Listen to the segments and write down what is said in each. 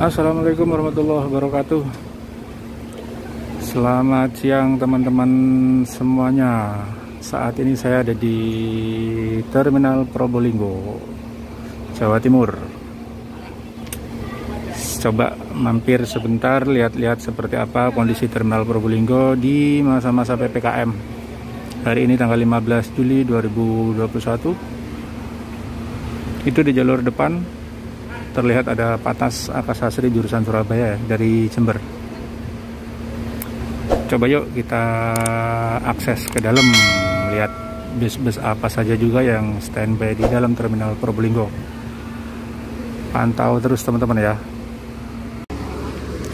Assalamualaikum warahmatullahi wabarakatuh. Selamat siang teman-teman semuanya. Saat ini saya ada di Terminal Probolinggo, Jawa Timur. Coba mampir sebentar, lihat-lihat seperti apa kondisi Terminal Probolinggo di masa-masa PPKM. Hari ini tanggal 15 Juli 2021. Itu di jalur depan terlihat ada Patas Akasasri jurusan Surabaya dari Jember. Coba yuk kita akses ke dalam, lihat bus-bus apa saja juga yang standby di dalam Terminal Probolinggo. Pantau terus teman-teman ya.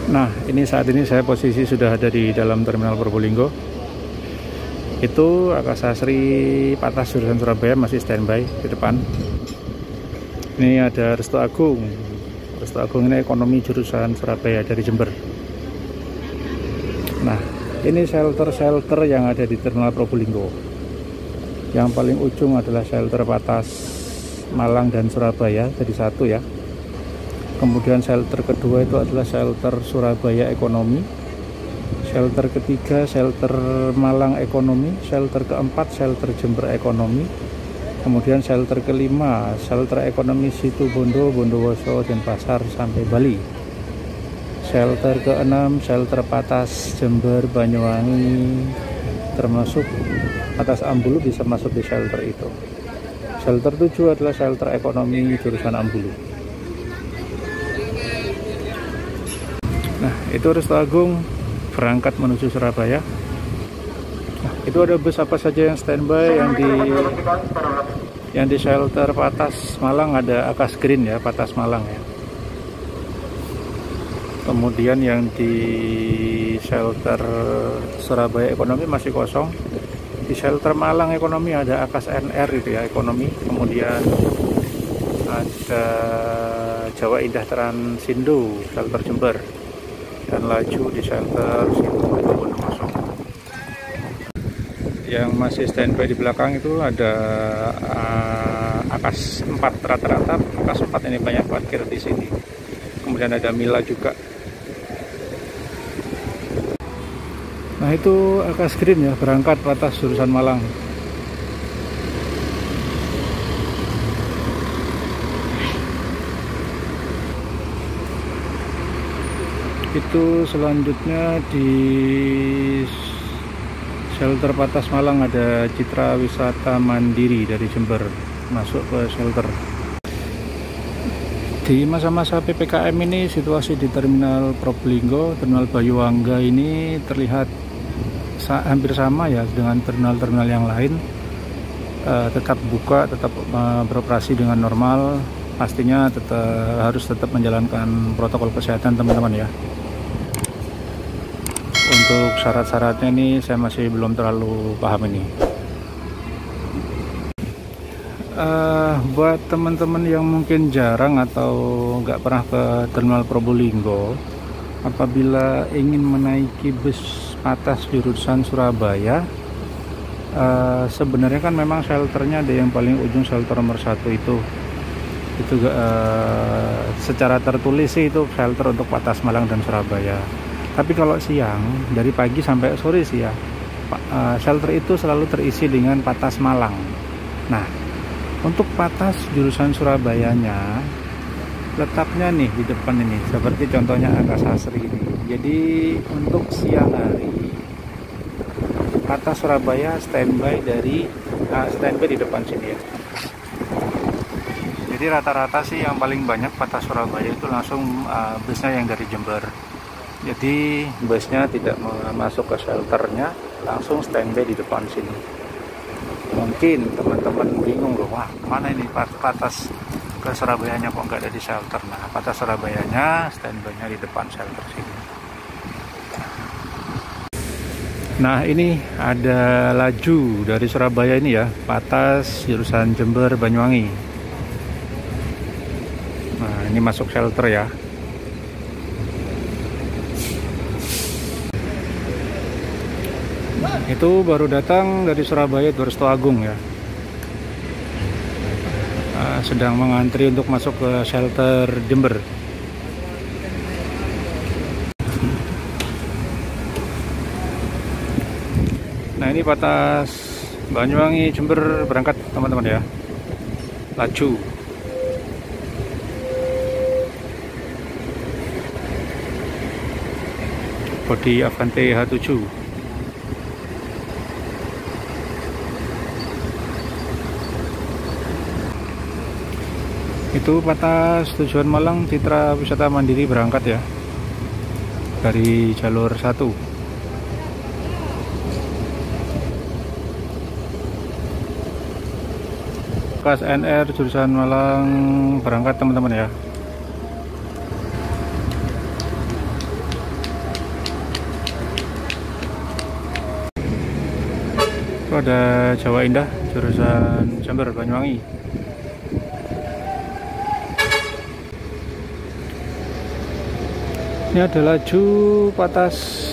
Nah, ini saat ini saya posisi sudah ada di dalam Terminal Probolinggo. Itu Akasasri Patas jurusan Surabaya masih standby di depan. Ini ada Restu Agung. Restu Agung ini ekonomi jurusan Surabaya dari Jember. Nah, ini shelter-shelter yang ada di Terminal Probolinggo. Yang paling ujung adalah shelter Patas Malang dan Surabaya, jadi satu ya. Kemudian shelter kedua itu adalah shelter Surabaya Ekonomi. Shelter ketiga shelter Malang Ekonomi. Shelter keempat shelter Jember Ekonomi. Kemudian shelter kelima, shelter ekonomi Situbondo, Bondowoso, Denpasar sampai Bali. Shelter keenam, shelter Patas, Jember, Banyuwangi, termasuk Patas Ambulu bisa masuk di shelter itu. Shelter 7 adalah shelter ekonomi jurusan Ambulu. Nah, itu Restu Agung berangkat menuju Surabaya. Nah, itu ada bus apa saja yang standby. Yang di shelter Patas Malang ada Akas Green ya, Patas Malang ya. Kemudian yang di shelter Surabaya Ekonomi masih kosong. Di shelter Malang Ekonomi ada Akas NR itu ya, ekonomi. Kemudian ada Jawa Indah Transindo shelter Jember, dan Laju di shelter Situbondo Bondowoso. Yang masih standby di belakang itu ada Akas 4 rata-rata. Akas 4 ini banyak parkir di sini. Kemudian ada Mila juga. Nah, itu Akas Green ya, berangkat Patas jurusan Malang. Itu selanjutnya di shelter Patas Malang ada Citra Wisata Mandiri dari Jember masuk ke shelter. Di masa-masa PPKM ini situasi di Terminal Probolinggo, Terminal Banyuwangi ini terlihat hampir sama ya dengan terminal-terminal yang lain. Tetap buka, tetap beroperasi dengan normal. Pastinya harus tetap menjalankan protokol kesehatan teman-teman ya. Untuk syarat-syaratnya ini saya masih belum terlalu paham ini. Buat teman-teman yang mungkin jarang atau nggak pernah ke Terminal Probolinggo, apabila ingin menaiki bus Patas jurusan Surabaya, sebenarnya kan memang shelternya ada yang paling ujung, shelter nomor 1 itu secara tertulis sih itu shelter untuk Patas Malang dan Surabaya. Tapi kalau siang dari pagi sampai sore sih ya, shelter itu selalu terisi dengan Patas Malang. Nah, untuk Patas jurusan Surabayanya letaknya nih di depan ini, seperti contohnya Akasasri ini. Jadi untuk siang hari Patas Surabaya standby di depan sini ya. Jadi rata-rata sih yang paling banyak Patas Surabaya itu langsung busnya yang dari Jember. Jadi busnya tidak masuk ke shelternya, langsung standby di depan sini. Mungkin teman-teman bingung loh, wah mana ini Patas ke Surabayanya kok nggak ada di shelter. Nah, Patas Surabayanya standby-nya di depan shelter sini. Nah, ini ada Laju dari Surabaya ini ya, Patas jurusan Jember Banyuwangi. Nah, ini masuk shelter ya. Itu baru datang dari Surabaya, itu Restu Agung ya. Sedang mengantri untuk masuk ke shelter Jember. Nah, ini Patas Banyuwangi Jember berangkat teman-teman ya. Laju. Bodi Avante H7. Itu Patas tujuan Malang Citra Wisata Mandiri berangkat ya, dari jalur 1. KSNR jurusan Malang berangkat teman-teman ya. Itu ada Jawa Indah jurusan Jember Banyuwangi. Ini ada laju Patas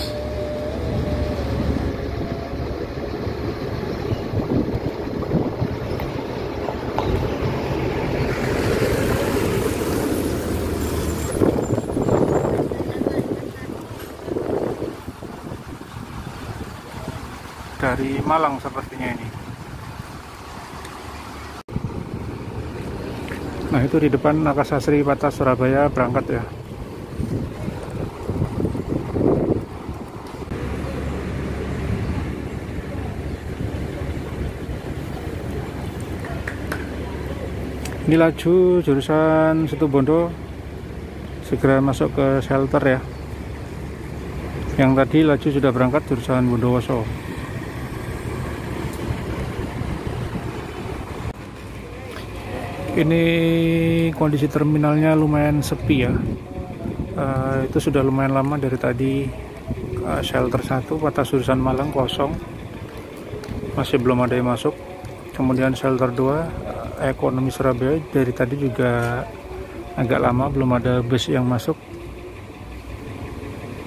dari Malang sepertinya ini. Nah, itu di depan Nakasasri Patas Surabaya berangkat ya. Ini laju jurusan Situbondo, segera masuk ke shelter ya. Yang tadi laju sudah berangkat jurusan Bondowoso. Ini kondisi terminalnya lumayan sepi ya. Itu sudah lumayan lama dari tadi. Shelter 1 Patas jurusan Malang kosong, masih belum ada yang masuk. Kemudian shelter 2 Ekonomi Surabaya dari tadi juga agak lama belum ada bus yang masuk.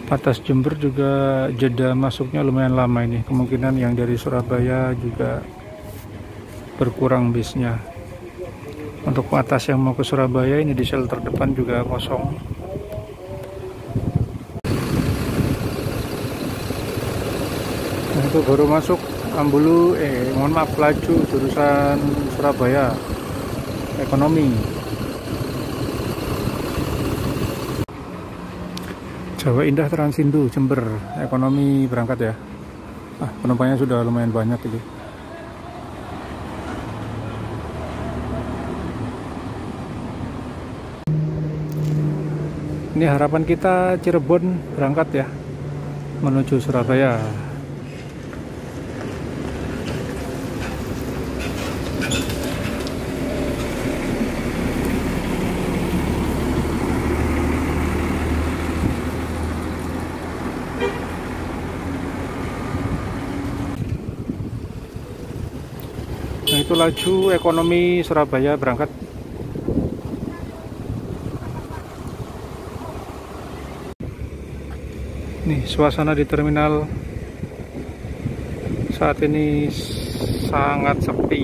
Patas Jember juga jeda masuknya lumayan lama ini. Kemungkinan yang dari Surabaya juga berkurang bisnya. Untuk Patas yang mau ke Surabaya ini di shelter depan juga kosong. Nah, itu baru masuk Ambulu, mohon maaf, laju jurusan Surabaya Ekonomi. Jawa Indah Transindo Jember Ekonomi berangkat ya. Penumpangnya sudah lumayan banyak itu. Ini harapan kita Cirebon berangkat ya, menuju Surabaya. Nah, itu laju Ekonomi Surabaya berangkat. Nih suasana di terminal saat ini sangat sepi.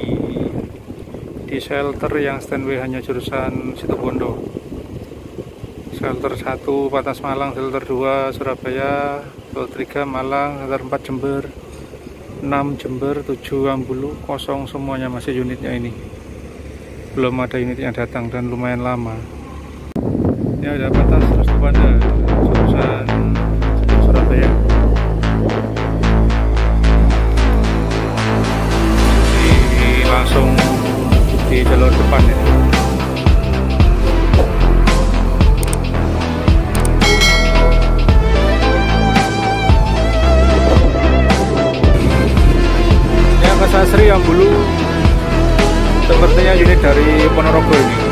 Di shelter yang standby hanya jurusan Situbondo. Shelter 1 Patas Malang, shelter 2 Surabaya, shelter 3 Malang, shelter 4 Jember, 6 Jember, 7 Ambulu, kosong semuanya masih unitnya ini. Belum ada unit yang datang dan lumayan lama. Ini ada Patas terus pada jurusan Surabaya. Ini langsung di jalur depan ya. Ini Nakasasri Ambulu, sepertinya unit dari Ponorogo ini.